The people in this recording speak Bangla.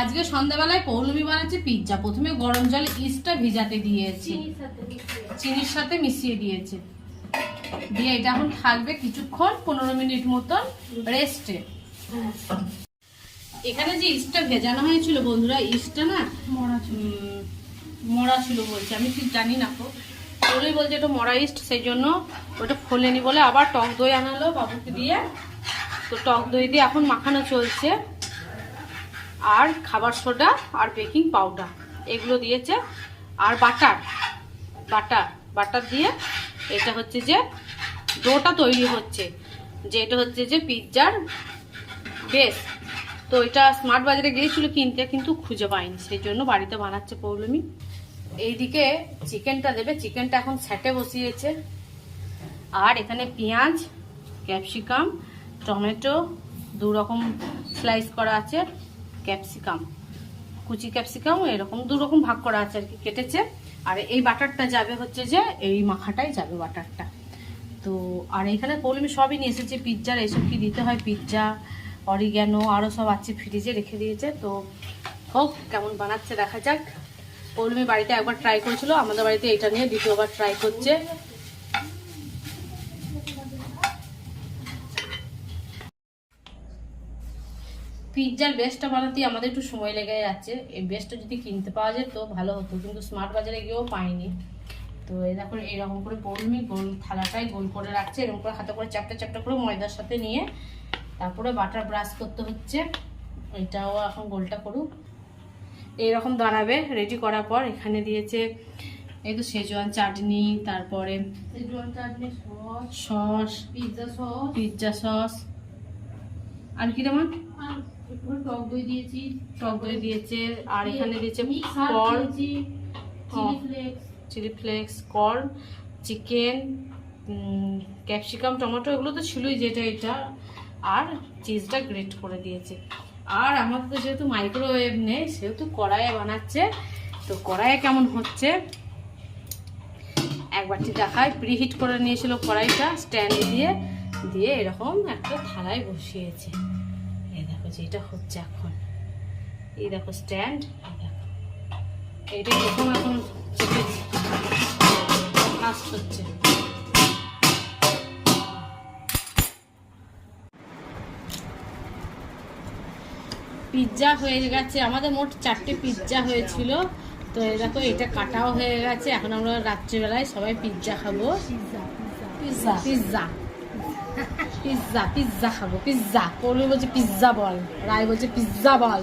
আজকে সন্ধ্যাবেলায় পৌলমি বানাচ্ছে পিৎজা। প্রথমে গরম জলে ইস্টটা ভিজাতে দিয়েছি, চিনির সাথে মিশিয়ে দিয়েছে, দিয়ে এটা এখন থাকবে কিছুক্ষণ 15 মিনিট মতন রেস্টে। এখানে যে ইস্টটা ভেজানো হয়েছিল বন্ধুরা, ইস্টটা না মরা ছিল বলছে, আমি ঠিক জানি না তো, ওই বলছে এটা মরা ইস্ট, সেই জন্য ওটা ফোলেনি বলে আবার টক দই আনালো বাবুকে দিয়ে। তো টক দই দিয়ে এখন মাখানো চলছে, আর খাবার সোডা আর বেকিং পাউডার এগুলো দিয়েছে, আর বাটার দিয়ে এটা হচ্ছে যে ডোটা তৈরি হচ্ছে, যে এটা হচ্ছে যে পিৎজার বেস। তো এটা স্মার্ট বাজারে গিয়েছিল কিনতে, কিন্তু খুঁজে পাইনি, সেই জন্য বাড়িতে বানাচ্ছে পৌলমি। এইদিকে চিকেনটা দেবে, চিকেনটা এখন স্যাটে বসিয়েছে, আর এখানে পেঁয়াজ, ক্যাপসিকাম, টমেটো 2 রকম স্লাইস করা আছে, ক্যাপসিকাম কুচি ক্যাপসিকাম এরকম 2 রকম ভাগ করা আছে আর কি, কেটেছে। আর এই বাটারটা যাবে হচ্ছে যে এই মাখাটাই যাবে বাটারটা। তো আর এখানে পৌলমি সবই নিয়ে এসেছে পিৎজার, এইসব কি দিতে হয়, পিৎজা অরিগ্যানো আরও সব আছে, ফ্রিজে রেখে দিয়েছে। তো হোক, কেমন বানাচ্ছে দেখা যাক। পৌলমি বাড়িতে একবার ট্রাই করেছিল, আমাদের বাড়িতে এটা নিয়ে দ্বিতীয়বার ট্রাই করছে। পিৎজার বেসটা বানাতে আমাদের একটু সময় লেগে যাচ্ছে, এই বেসটা যদি কিনতে পাওয়া যেত ভালো হতো, কিন্তু স্মার্ট বাজারে গিয়েও পাইনি। তো এই দেখো এইরকম করে পৌলমি গোল থালাটাই গোল করে রাখছে, এরকম করে হাতে করে চ্যাপটা করে ময়দার সাথে নিয়ে তারপরে বাটার ব্রাশ করতে হচ্ছে। এটাও এখন গোলটা করুক, এইরকম দাঁড়াবে। রেডি করার পর এখানে দিয়েছে এই তো শেজওয়ান চাটনি, তারপরে সস, পিৎজা সস, আর কি দেওয়া টক দই দিয়েছে, আর এখানে দিয়েছে corn, chilli flakes, corn, chicken, capsicum, tomato এগুলো তো ছিলই, যেটা এটা, আর চিজটা গ্রেট করে দিয়েছে। আর আমাদের তো যেহেতু মাইক্রোওয়েভ নেই, সেহেতু কড়াইয়ে বানাচ্ছে। তো কড়াইয়ে কেমন হচ্ছে একবারটি দেখায়। প্রিহিট করে নিয়েছিল কড়াইটা স্ট্যান্ড দিয়ে এরকম একটা থালায় বসিয়েছে। এই দেখো যেটা হচ্ছে এখন, এই দেখো স্ট্যান্ড, এইটা প্রথম এখন চেপেছি, ফাস্ট হচ্ছে। পিৎজা হয়ে গেছে আমাদের, মোট 4টে পিৎজা হয়েছিল। তো এই দেখো এটা কাটাও হয়ে গেছে, এখন আমরা রাত্রিবেলায় সবাই পিৎজা খাবো। পিৎজা খাবো, পিৎজা পৌলমি বলছে পিৎজা বল, রায় বলছে পিৎজা বল।